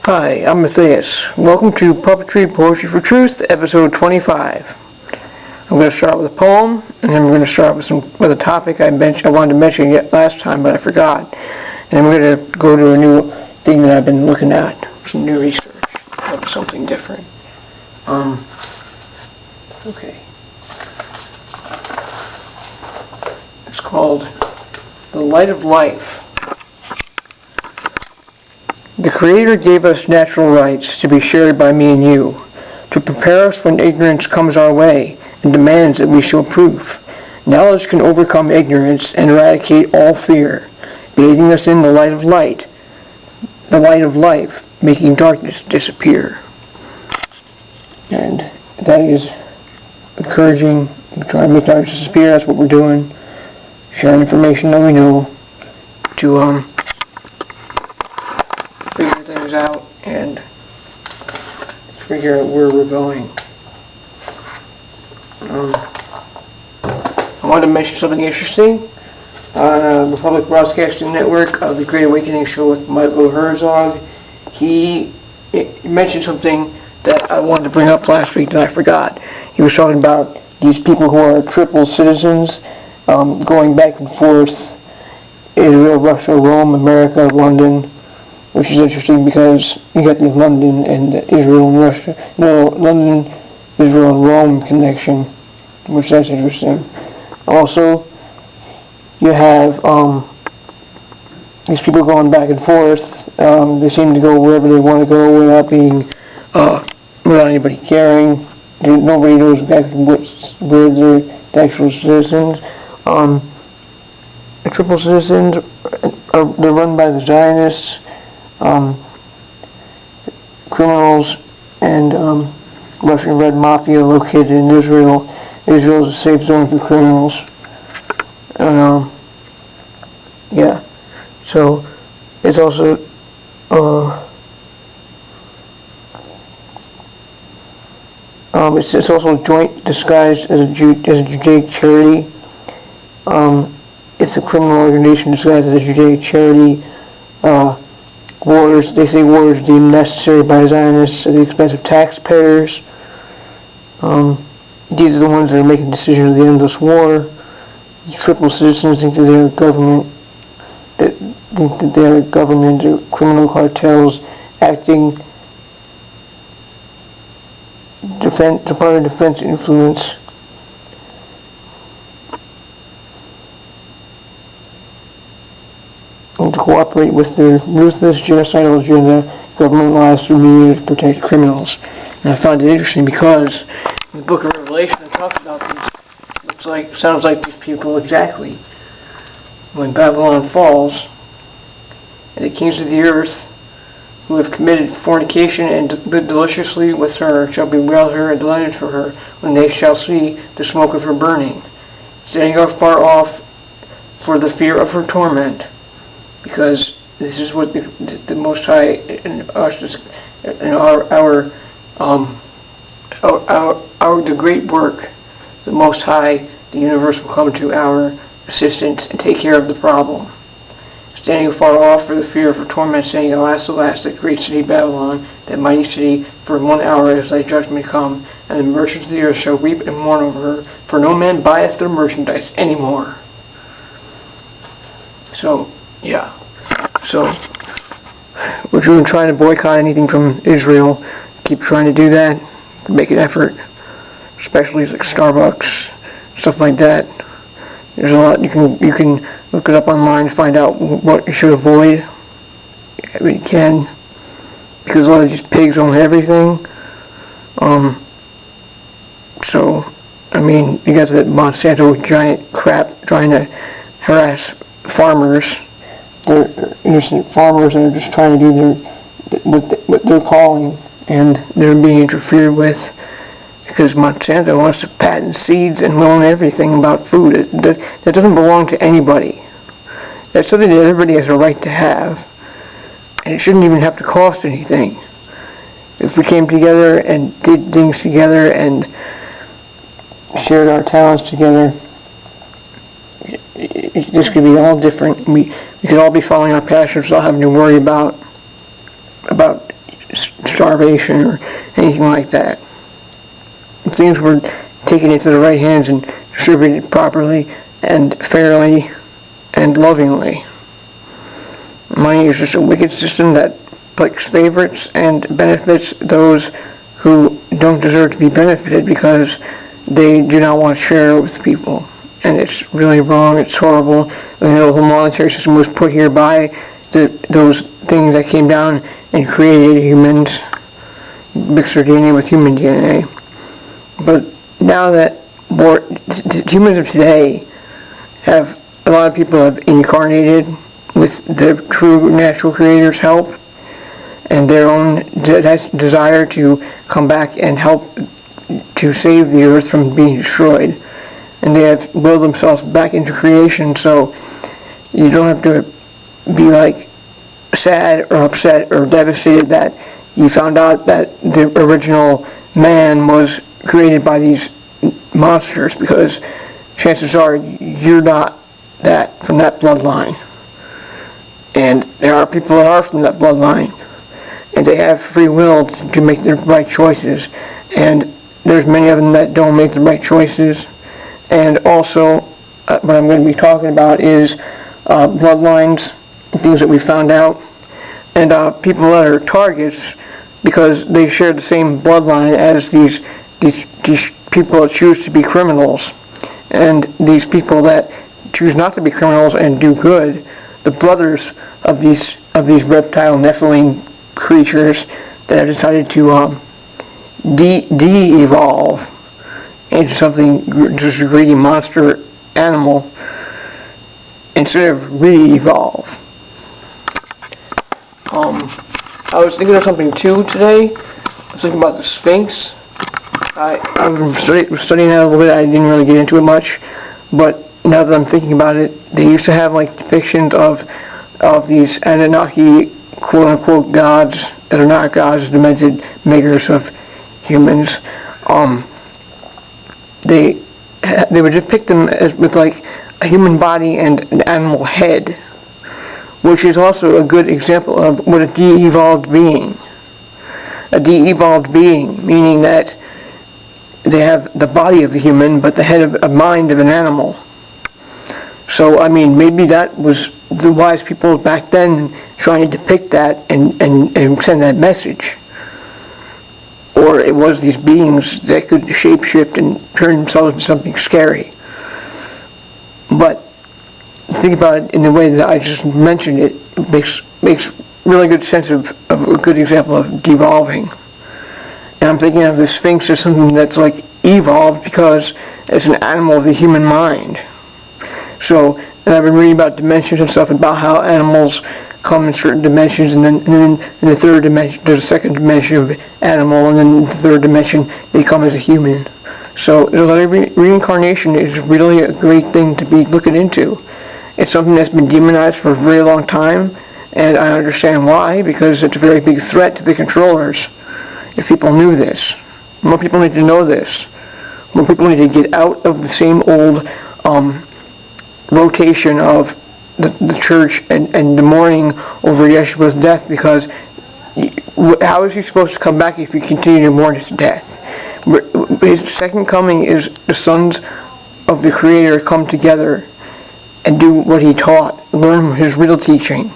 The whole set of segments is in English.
Hi, I'm Matthias. Welcome to Puppetry Poetry for Truth, episode 25. I'm going to start with a poem, and then we're going to start with a topic I wanted to mention yet last time, but I forgot. And then we're going to go to a new thing that I've been looking at, some new research, something different. Okay. It's called The Light of Life. The Creator gave us natural rights to be shared by me and you, to prepare us when ignorance comes our way and demands that we show proof. Knowledge can overcome ignorance and eradicate all fear, bathing us in the light of life, making darkness disappear. And that is encouraging, trying to make darkness disappear. That's what we're doing, sharing information that we know to figure things out and figure out where we're going. I wanted to mention something interesting on the Public Broadcasting Network, the Great Awakening show with Michael Herzog. He mentioned something that I wanted to bring up last week that I forgot. He was talking about these people who are triple citizens, going back and forth, Israel, Russia, Rome, America, London, which is interesting because you got the London and the Israel and Russia, London, Israel and Rome connection, which that's interesting. Also, you have these people going back and forth. They seem to go wherever they want to go without without anybody caring. Nobody knows exactly where they're the actual citizens. The triple citizens they're run by the Zionists. Criminals and Russian Red Mafia located in Israel. Israel is a safe zone for criminals. Yeah. So it's also it's also a joint disguised as a Judaic charity. It's a criminal organization disguised as a Judaic charity. They say war is deemed necessary by Zionists at the expense of taxpayers. These are the ones that are making decisions at the end of this war. The triple citizens think that they're government or criminal cartels acting Department of Defense influence. And to cooperate with their ruthless genocidal agenda, government lies through media to protect criminals. And I found it interesting because in the book of Revelation it talks about these, sounds like these people exactly. When Babylon falls, and the kings of the earth who have committed fornication and lived deliciously with her shall bewail her and delighted for her when they shall see the smoke of her burning, standing afar off for the fear of her torment. Because this is what the Most High and us, the great work, the Most High, the universe will come to our assistance and take care of the problem. standing afar off for the fear of her torment, saying, Alas, alas, that great city Babylon, that mighty city, for in 1 hour is thy judgment come, and the merchants of the earth shall weep and mourn over her, for no man buyeth their merchandise any more. So, yeah. So, we're trying to boycott anything from Israel. Keep trying to do that. Make an effort. Especially like Starbucks, stuff like that. There's a lot you can look it up online to find out what you should avoid. I mean, you can, because a lot of these pigs own everything. So, I mean, you got that Monsanto giant crap trying to harass farmers. They're innocent farmers that are just trying to do what they're calling, and they're being interfered with because Monsanto wants to patent seeds and own everything about food. That doesn't belong to anybody. That's something that everybody has a right to have, and it shouldn't even have to cost anything. If we came together and did things together and shared our talents together, this could be all different. We could all be following our passions without having to worry about starvation or anything like that. If things were taken into the right hands and distributed properly and fairly and lovingly. Money is just a wicked system that picks favorites and benefits those who don't deserve to be benefited because they do not want to share with people. And it's really wrong, it's horrible. The whole monetary system was put here by those things that came down and created humans, mixed their DNA with human DNA. But now that humans of today have, a lot of people have incarnated with the true natural creator's help and their own desire to come back and help to save the earth from being destroyed. And they have willed themselves back into creation, so you don't have to be like sad or upset or devastated that you found out that the original man was created by these monsters, because chances are you're not that from that bloodline. And there are people that are from that bloodline, and they have free will to make the right choices, and there's many of them that don't make the right choices. And also, what I'm going to be talking about is bloodlines, things that we found out, and people that are targets because they share the same bloodline as these people that choose to be criminals, and these people that choose not to be criminals and do good, the brothers of these reptile Nephilim creatures that have decided to de-evolve into something, just a greedy monster animal, instead of re-evolve. I was thinking of something too today. I was thinking about the Sphinx. I was studying that a little bit. I didn't really get into it much, but now that I'm thinking about it, they used to have like depictions of these Anunnaki quote-unquote gods that are not gods, demented makers of humans. They would depict them as with like a human body and an animal head, which is also a good example of what a de-evolved being. A de-evolved being, meaning that they have the body of a human, but the head of a mind of an animal. So, I mean, maybe that was the wise people back then trying to depict that and send that message. Or it was these beings that could shapeshift and turn themselves into something scary. But think about it in the way that I just mentioned it, makes really good sense of a good example of devolving. And I'm thinking of the Sphinx as something that's like evolved because it's an animal of the human mind. So, and I've been reading about dimensions and stuff, about how animals come in certain dimensions, and then in the third dimension, there's a second dimension of animal, and then in the third dimension, they come as a human. So, reincarnation is really a great thing to be looking into. It's something that's been demonized for a very long time, and I understand why, because it's a very big threat to the controllers. If people knew this, more people need to know this. More people need to get out of the same old rotation of the church and the mourning over Yeshua's death, because how is he supposed to come back if you continue to mourn his death? His second coming is the sons of the Creator come together and do what he taught, learn his real teaching.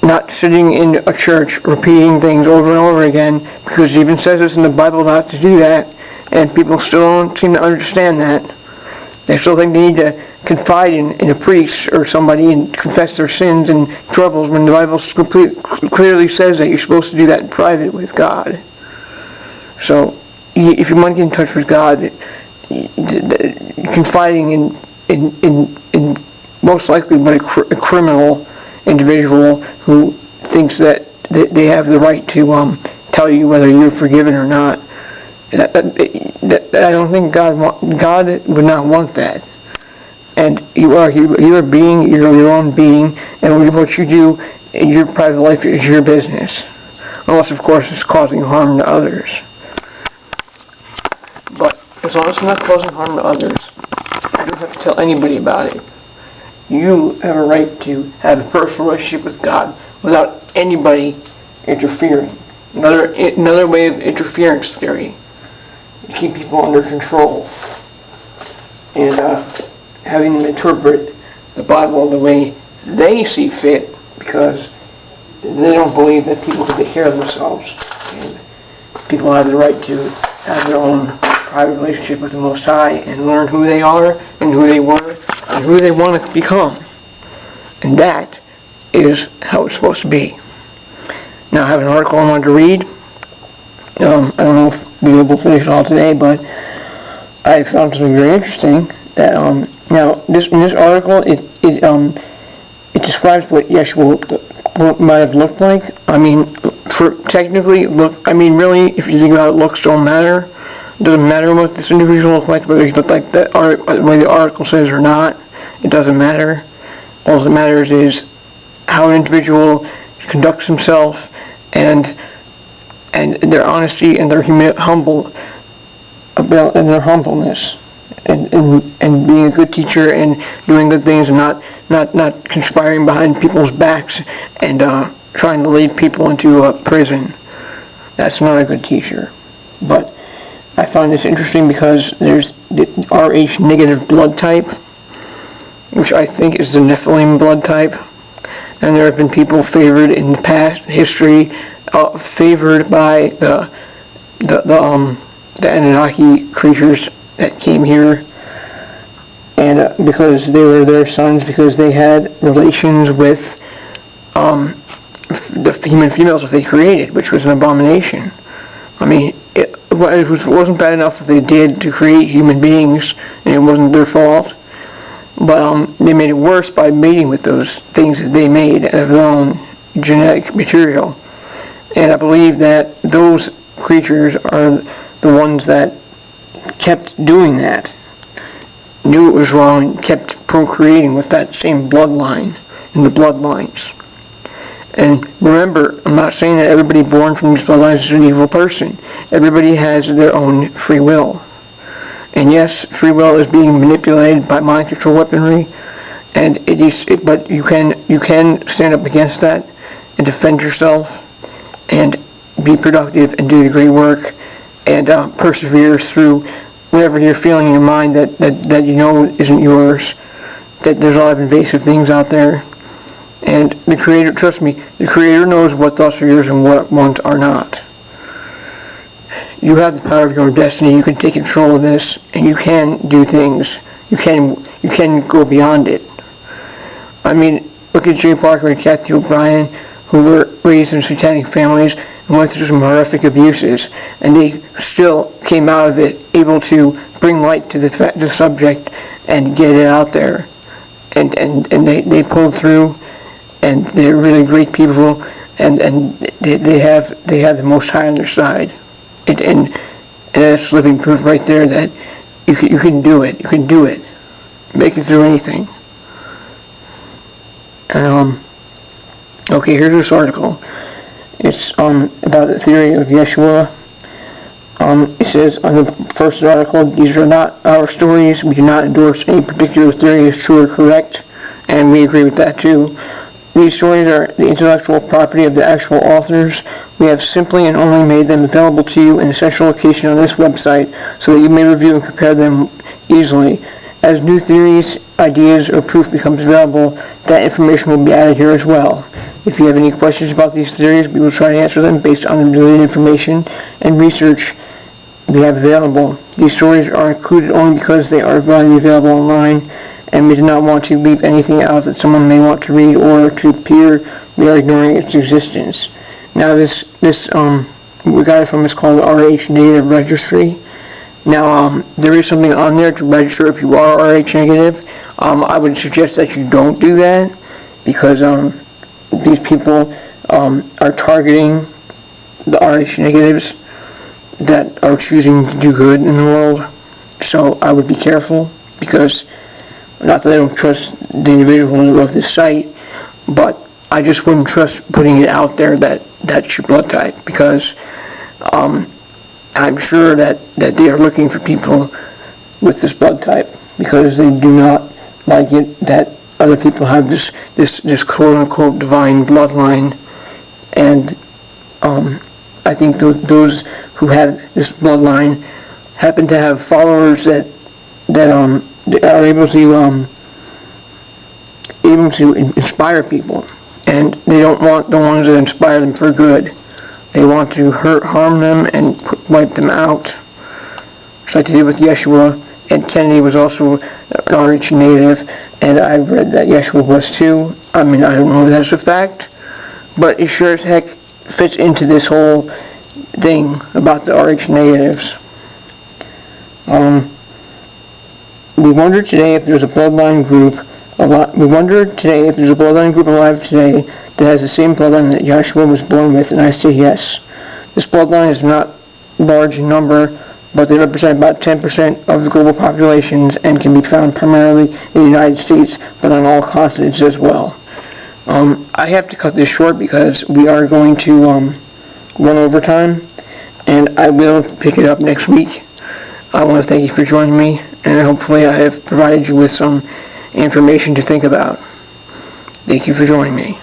Not sitting in a church repeating things over and over again, because it even says this in the Bible not to do that, and people still don't seem to understand that. They still think they need to confide in a priest or somebody and confess their sins and troubles, when the Bible clearly says that you're supposed to do that in private with God. So, if you want to get in touch with God, confiding in most likely but a criminal individual who thinks that they have the right to tell you whether you're forgiven or not. I don't think God would not want that. And you're your own being, and what you do in your private life is your business, unless of course it's causing harm to others. But as long as it's not causing harm to others, you don't have to tell anybody about it. You have a right to have a personal relationship with God without anybody interfering. Another way of interference theory, to keep people under control and having them interpret the Bible the way they see fit, because they don't believe that people can take care of themselves, and people have the right to have their own private relationship with the Most High and learn who they are and who they were and who they want to become. And that is how it's supposed to be. Now, I have an article I wanted to read. I don't know if we'll be able to finish it all today, but I found something very interesting. That now, in this article, it describes what Yeshua might have looked like. I mean, really, if you think about it, looks don't matter. It doesn't matter what this individual looks like, whether he looked like the way the article says or not. It doesn't matter. All that matters is how an individual conducts himself, and their honesty and their humbleness, and being a good teacher and doing good things, and not conspiring behind people's backs and trying to lead people into prison. That's not a good teacher. But I find this interesting because there's the Rh negative blood type, which I think is the Nephilim blood type, and there have been people favored in the past history, favored by the Anunnaki creatures that came here, and because they were their sons, because they had relations with the human females that they created, which was an abomination. I mean, it wasn't bad enough that they did to create human beings, and it wasn't their fault, but they made it worse by mating with those things that they made out of their own genetic material. And I believe that those creatures are the ones that kept doing that, knew it was wrong, and kept procreating with that same bloodline in the bloodlines. And remember, I'm not saying that everybody born from these bloodlines is an evil person. Everybody has their own free will. And yes, free will is being manipulated by mind control weaponry, and but you can stand up against that and defend yourself and be productive and do the great work and persevere through whatever you're feeling in your mind that you know isn't yours, that there's a lot of invasive things out there. And the Creator, trust me, the Creator knows what thoughts are yours and what ones are not. You have the power of your destiny. You can take control of this, and you can do things. You can go beyond it. I mean, look at Jay Parker and Kathy O'Brien, who were raised in satanic families and went through some horrific abuses, and they still came out of it able to bring light to the subject and get it out there. And they pulled through, and they're really great people, and they have the Most High on their side. And that's living proof right there that you can do it. You can do it. Make it through anything. Okay, here's this article. It's about the theory of Yeshua. It says on the first article, these are not our stories. We do not endorse any particular theory as true or correct. and we agree with that too. These stories are the intellectual property of the actual authors. We have simply and only made them available to you in a central location on this website so that you may review and compare them easily. As new theories, ideas, or proof becomes available, that information will be added here as well. If you have any questions about these theories, we will try to answer them based on the related information and research we have available. These stories are included only because they are widely available online, and we do not want to leave anything out that someone may want to read or to appear we are ignoring its existence. Now this we got it from is called the RH Negative Registry. Now there is something on there to register if you are RH negative. I would suggest that you don't do that because these people are targeting the RH negatives that are choosing to do good in the world. So I would be careful, because not that I don't trust the individual of this site, but I just wouldn't trust putting it out there that that's your blood type, because I'm sure that they are looking for people with this blood type, because they do not like it that other people have this quote-unquote divine bloodline. And I think those who have this bloodline happen to have followers that are able to inspire people, and they don't want the ones that inspire them for good. They want to harm them and wipe them out. Just like they did with Yeshua, and Kennedy was also an RH native, and I've read that Yeshua was too. I mean, I don't know if that's a fact, but it sure as heck fits into this whole thing about the RH natives. We wonder today if there's a bloodline group alive today that has the same bloodline that Yeshua was born with, and I say yes. This bloodline is not large in number, but they represent about 10% of the global populations and can be found primarily in the United States, but on all continents as well. I have to cut this short because we are going to run overtime, and I will pick it up next week. I want to thank you for joining me, and hopefully I have provided you with some information to think about. Thank you for joining me.